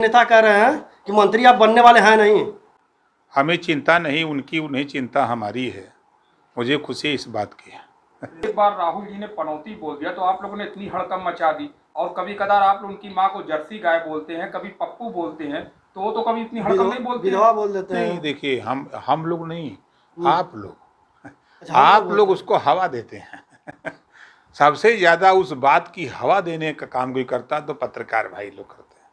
नेता कह रहे हैं कि मंत्री आप बनने वाले हैं नहीं। हमें चिंता नहीं उनकी, उन्हें चिंता हमारी है। मुझे खुशी इस बात की है। एक बार राहुल जी ने पनौती बोल दिया तो आप लोगों ने इतनी हड़कंप मचा दी, और कभी कदार आप लोग उनकी माँ को जर्सी गाय बोलते हैं, कभी पप्पू बोलते हैं, तो वो तो कभी इतनी हड़कंप नहीं बोलते हैं। विधवा बोल देते हैं। नहीं, देखिए, हम लोग नहीं, आप लोग अच्छा, हम आप लोग लोग उसको हवा देते हैं। सबसे ज्यादा उस बात की हवा देने का काम कोई करता तो पत्रकार भाई लोग करते हैं।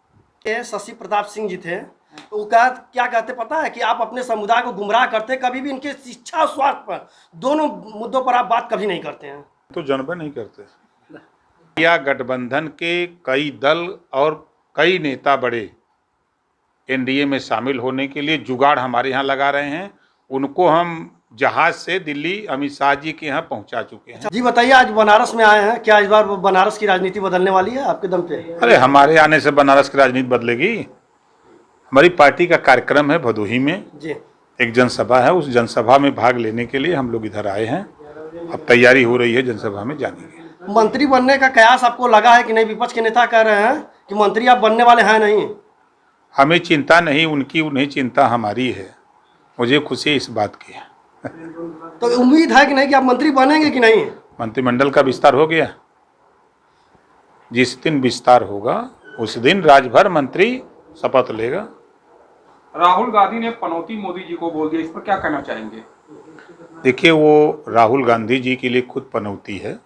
ये शशि प्रताप सिंह जी थे, तो वो क्या कहते पता है कि आप अपने समुदाय को गुमराह करते, कभी भी इनके शिक्षा और स्वास्थ्य पर दोनों मुद्दों पर आप बात कभी नहीं करते हैं। तो जनबे नहीं करते। या गठबंधन के कई दल और कई नेता बड़े एनडीए में शामिल होने के लिए जुगाड़ हमारे यहाँ लगा रहे हैं। उनको हम जहाज से दिल्ली अमित शाह जी के यहाँ पहुंचा चुके हैं। जी बताइए, आज बनारस में आए हैं, क्या इस बार बनारस की राजनीति बदलने वाली है आपके दम पे? अरे, हमारे आने से बनारस की राजनीति बदलेगी? हमारी पार्टी का कार्यक्रम है भदोही में जी, एक जनसभा है, उस जनसभा में भाग लेने के लिए हम लोग इधर आए हैं। अब तैयारी हो रही है जनसभा में जाने की। मंत्री बनने का कयास आपको लगा है कि नहीं? विपक्ष के नेता कह रहे हैं कि मंत्री आप बनने वाले हैं नहीं। हमें चिंता नहीं उनकी, उन्हें चिंता हमारी है। मुझे खुशी इस बात की है। तो उम्मीद है कि नहीं कि आप मंत्री बनेंगे कि नहीं? मंत्रिमंडल का विस्तार हो गया। जिस दिन विस्तार होगा उस दिन राजभर मंत्री शपथ लेगा। राहुल गांधी ने पनौती मोदी जी को बोल दिया, इस पर क्या कहना चाहेंगे? देखिए, वो राहुल गांधी जी के लिए खुद पनौती है।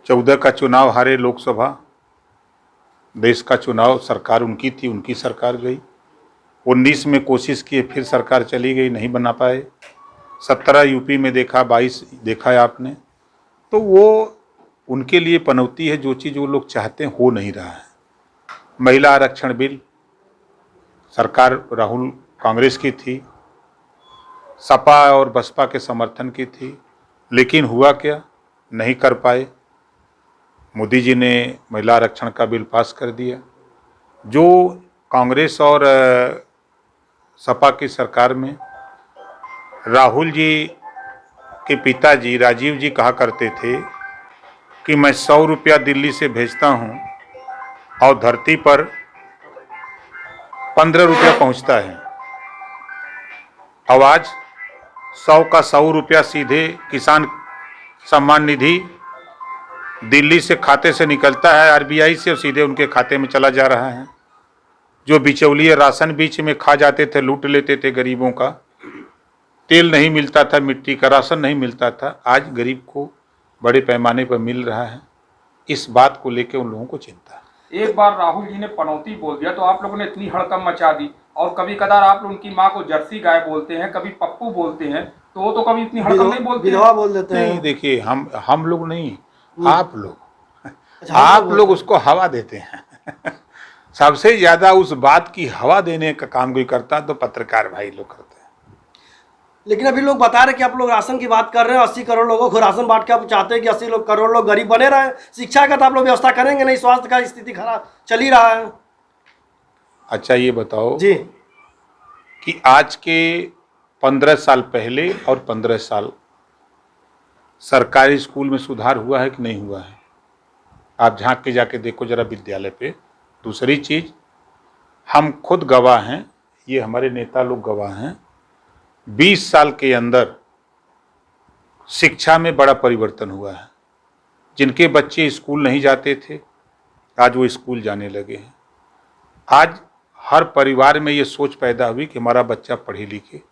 14 का चुनाव हारे लोकसभा, देश का चुनाव सरकार उनकी थी, उनकी सरकार गई। 19 में कोशिश किए, फिर सरकार चली गई, नहीं बना पाए। 17 यूपी में देखा, 22 देखा है आपने। तो वो उनके लिए पनौती है। जो चीज़ वो लोग चाहते हैं हो नहीं रहा है। महिला आरक्षण बिल, सरकार राहुल कांग्रेस की थी, सपा और बसपा के समर्थन की थी, लेकिन हुआ क्या, नहीं कर पाए। मोदी जी ने महिला आरक्षण का बिल पास कर दिया। जो कांग्रेस और सपा की सरकार में राहुल जी के पिताजी राजीव जी कहा करते थे कि मैं 100 रुपया दिल्ली से भेजता हूं और धरती पर 15 रुपया पहुंचता है। अब आज 100 का 100 रुपया सीधे किसान सम्मान निधि दिल्ली से खाते से निकलता है, आरबीआई से, और सीधे उनके खाते में चला जा रहा है। जो बिचौलिए राशन बीच में खा जाते थे, लूट लेते थे गरीबों का, तेल नहीं मिलता था, मिट्टी का राशन नहीं मिलता था, आज गरीब को बड़े पैमाने पर मिल रहा है। इस बात को लेकर उन लोगों को चिंता है। एक बार राहुल जी ने पनौती बोल दिया तो आप लोगों ने इतनी हड़कंप मचा दी, और कभी कदार आप लोग उनकी माँ को जर्सी गाय बोलते हैं, कभी पप्पू बोलते हैं, तो वो तो कभी इतनी हड़कंप नहीं बोलते हैं। विधवा बोल देते हैं। नहीं, देखिए, हम लोग नहीं, आप लोग अच्छा, हम आप लोग उसको हवा देते हैं। सबसे ज्यादा उस बात की हवा देने का काम कोई करता तो पत्रकार भाई लोग करते हैं। लेकिन अभी लोग बता रहे कि आप लोग राशन की बात कर रहे हैं, 80 करोड़ लोगों को राशन बांट के आप चाहते हैं कि 80 करोड़ लोग गरीब बने रहे। शिक्षा का तो आप लोग व्यवस्था करेंगे नहीं, स्वास्थ्य का स्थिति खराब चल ही रहा है। अच्छा, ये बताओ जी, कि आज के 15 साल पहले और 15 साल सरकारी स्कूल में सुधार हुआ है कि नहीं हुआ है? आप झांक के जाके देखो जरा विद्यालय पे। दूसरी चीज़, हम खुद गवाह हैं, ये हमारे नेता लोग गवाह हैं, 20 साल के अंदर शिक्षा में बड़ा परिवर्तन हुआ है। जिनके बच्चे स्कूल नहीं जाते थे, आज वो स्कूल जाने लगे हैं। आज हर परिवार में ये सोच पैदा हुई कि हमारा बच्चा पढ़े लिखे।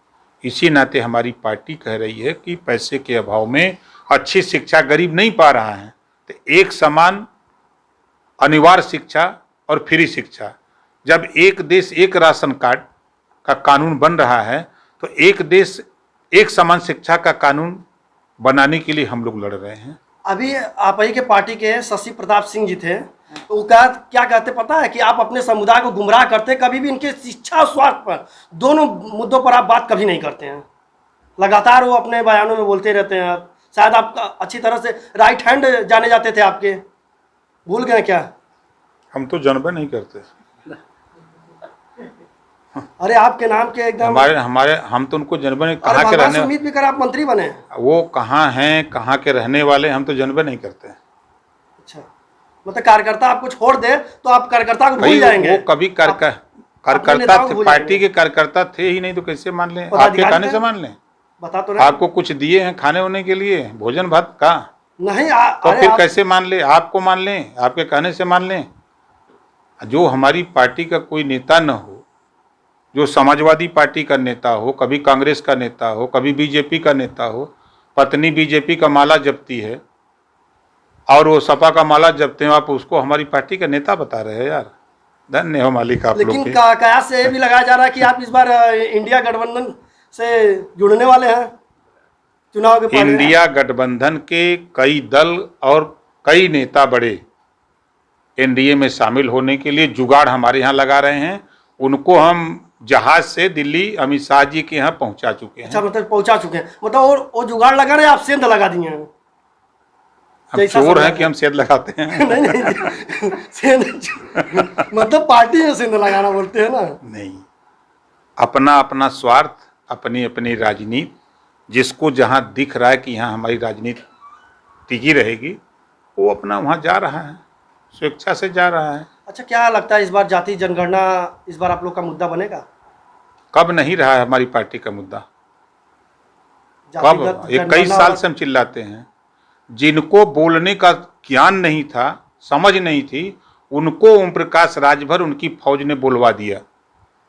इसी नाते हमारी पार्टी कह रही है कि पैसे के अभाव में अच्छी शिक्षा गरीब नहीं पा रहा है, तो एक समान अनिवार्य शिक्षा और फ्री शिक्षा, जब एक देश एक राशन कार्ड का कानून बन रहा है, तो एक देश एक समान शिक्षा का कानून बनाने के लिए हम लोग लड़ रहे हैं। अभी आप ही के पार्टी के शशि प्रताप सिंह जी थे, तो वो क्या कहते पता है कि आप अपने समुदाय को गुमराह करते, कभी भी इनके शिक्षा और स्वास्थ्य पर दोनों मुद्दों पर आप बात कभी नहीं करते हैं। लगातार वो अपने बयानों में बोलते रहते हैं। शायद आप अच्छी तरह से राइट हैंड जाने जाते थे आपके, भूल गए क्या? हम तो जनबे नहीं करते। अरे आपके नाम के एकदम हमारे हम तो उनको जनबे नहीं, कहाँ के रहने, उम्मीद भी कर आप मंत्री बने। वो कहाँ हैं, कहाँ के रहने वाले, हम तो जनबे नहीं करते। अच्छा, मतलब कार्यकर्ता आपको छोड़ दे तो आप कार्यकर्ता को भूल भाई जाएंगे। वो कभी कार्यकर्ता नेताओं को थे, भूल पार्टी जाएंगे। के कार्यकर्ता थे ही नहीं तो कैसे मान लें? आपके पदाधिकारी कहने थे? से मान लें? बता तो रहे आपको कुछ दिए हैं खाने होने के लिए, भोजन भात का, नहीं तो अरे फिर आप कैसे मान ले? आपको मान लें, आपके कहने से मान लें? जो हमारी पार्टी का कोई नेता न हो, जो समाजवादी पार्टी का नेता हो, कभी कांग्रेस का नेता हो, कभी बीजेपी का नेता हो, पत्नी बीजेपी का माला जपती है और वो सपा का माला जपते हैं, आप उसको हमारी पार्टी का नेता बता रहे हैं यार? धन्य हो मालिक आप लोग लेकिन के। कयास से ये भी लगाया जा रहा है कि आप इस बार इंडिया गठबंधन से जुड़ने वाले हैं चुनाव के पहले। इंडिया गठबंधन के कई दल और कई नेता बड़े एनडीए में शामिल होने के लिए जुगाड़ हमारे यहाँ लगा रहे हैं। उनको हम जहाज से दिल्ली अमित शाह जी के यहाँ पहुंचा चुके हैं। अच्छा मतलब पहुंचा चुके हैं, मतलब वो जुगाड़ लगा रहे हैं, आप सेंध लगा दिए हैं। हम जैसा चोर समझा हैं कि हम सेंध लगाते हैं? नहीं नहीं सेंध मतलब पार्टी में सेंध लगाना बोलते हैं ना। नहीं, अपना अपना स्वार्थ, अपनी अपनी राजनीति, जिसको जहाँ दिख रहा है कि यहाँ हमारी राजनीति टिकी रहेगी, वो अपना वहाँ जा रहा है, स्वेच्छा से जा रहा है। अच्छा क्या लगता है इस बार जाति जनगणना इस बार आप लोग का मुद्दा बनेगा? कब नहीं रहा है हमारी पार्टी का मुद्दा? जातिगत कब? 21 जनगणना साल से हम चिल्लाते हैं। जिनको बोलने का ज्ञान नहीं था, समझ नहीं थी, उनको ओम प्रकाश राजभर उनकी फौज ने बोलवा दिया।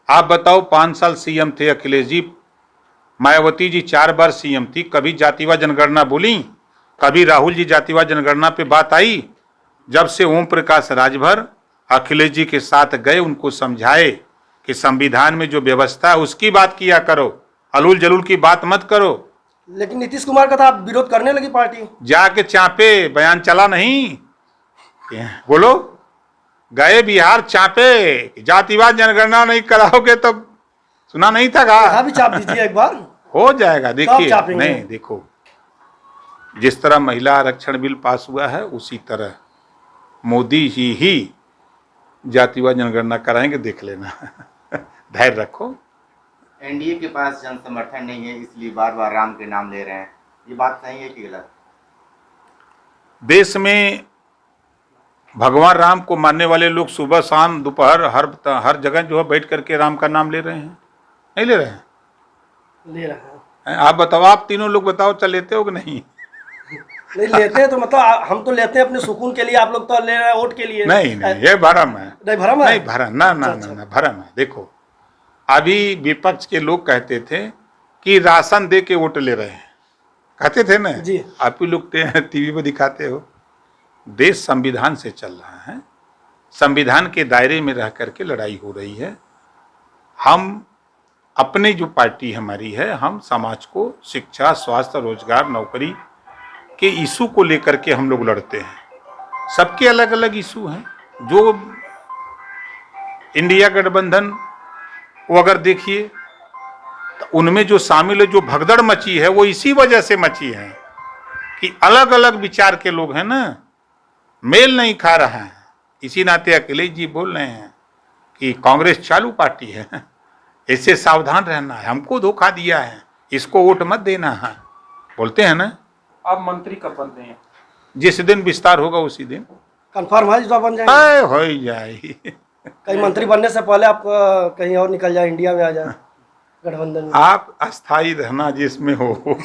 आप बताओ, 5 साल सीएम थे अखिलेश जी, मायावती जी 4 बार सीएम थी, कभी जातिवाद जनगणना बोली? कभी राहुल जी जातिवाद जनगणना पे बात आई? जब से ओम प्रकाश राजभर अखिलेश जी के साथ गए, उनको समझाए कि संविधान में जो व्यवस्था है उसकी बात किया करो, अलूल जलूल की बात मत करो। लेकिन नीतीश कुमार का तो आप विरोध करने लगी पार्टी। जाके चापे, बयान चला नहीं? बोलो, गए बिहार चापे, जातिवाद जनगणना नहीं कराओगे तो सुना नहीं था यहाँ का? भी चाप दीजिए एक बार। हो जाएगा, देखिए। चापेंगे? नहीं, देखो, जिस तरह महिला आरक्षण बिल पास हुआ है उसी तरह मोदी जी ही जातिवाद जनगणना कराएंगे, देख लेना। धैर्य रखो। एनडीए के पास जन समर्थन नहीं है, इसलिए बार बार राम के नाम ले रहे हैं, ये बात सही है कि गलत? देश में भगवान राम को मानने वाले लोग सुबह शाम दोपहर हर जगह जो है बैठ करके राम का नाम ले रहे हैं, नहीं ले रहे हैं? ले रहे हैं। आप बताओ, आप तीनों लोग बताओ, चल लेते हो कि नहीं? नहीं लेते हैं तो मतलब हम तो लेते हैं अपने सुकून के लिए, आप लोग तो ले रहे हैं वोट के लिए। नहीं नहीं, ये भरम है। नहीं भरम है? नहीं भरम, ना ना ना ना, भरम है। देखो, अभी विपक्ष के लोग कहते थे कि राशन दे के वोट ले रहे हैं, कहते थे ना जी। आप ही लोग टीवी पे दिखाते हो। देश संविधान से चल रहा है, संविधान के दायरे में रह करके लड़ाई हो रही है। हम अपनी जो पार्टी हमारी है, हम समाज को शिक्षा, स्वास्थ्य, रोजगार, नौकरी के इशू को लेकर के हम लोग लड़ते हैं। सबके अलग अलग इशू हैं। जो इंडिया गठबंधन वो अगर देखिए तो उनमें जो शामिल है, जो भगदड़ मची है, वो इसी वजह से मची है कि अलग अलग विचार के लोग हैं ना, मेल नहीं खा रहा है। इसी नाते अखिलेश जी बोल रहे हैं कि कांग्रेस चालू पार्टी है, इससे सावधान रहना है, हमको धोखा दिया है, इसको वोट मत देना है, बोलते हैं ना। आप मंत्री कब बनते हैं? जिस दिन विस्तार होगा उसी दिन कंफर्म है इस बार बन जाएंगे? हो ही जाएगी। कहीं मंत्री बनने से पहले आप कहीं और निकल जाए, इंडिया में आ जाए गठबंधन में। आप अस्थाई रहना जिसमें हो।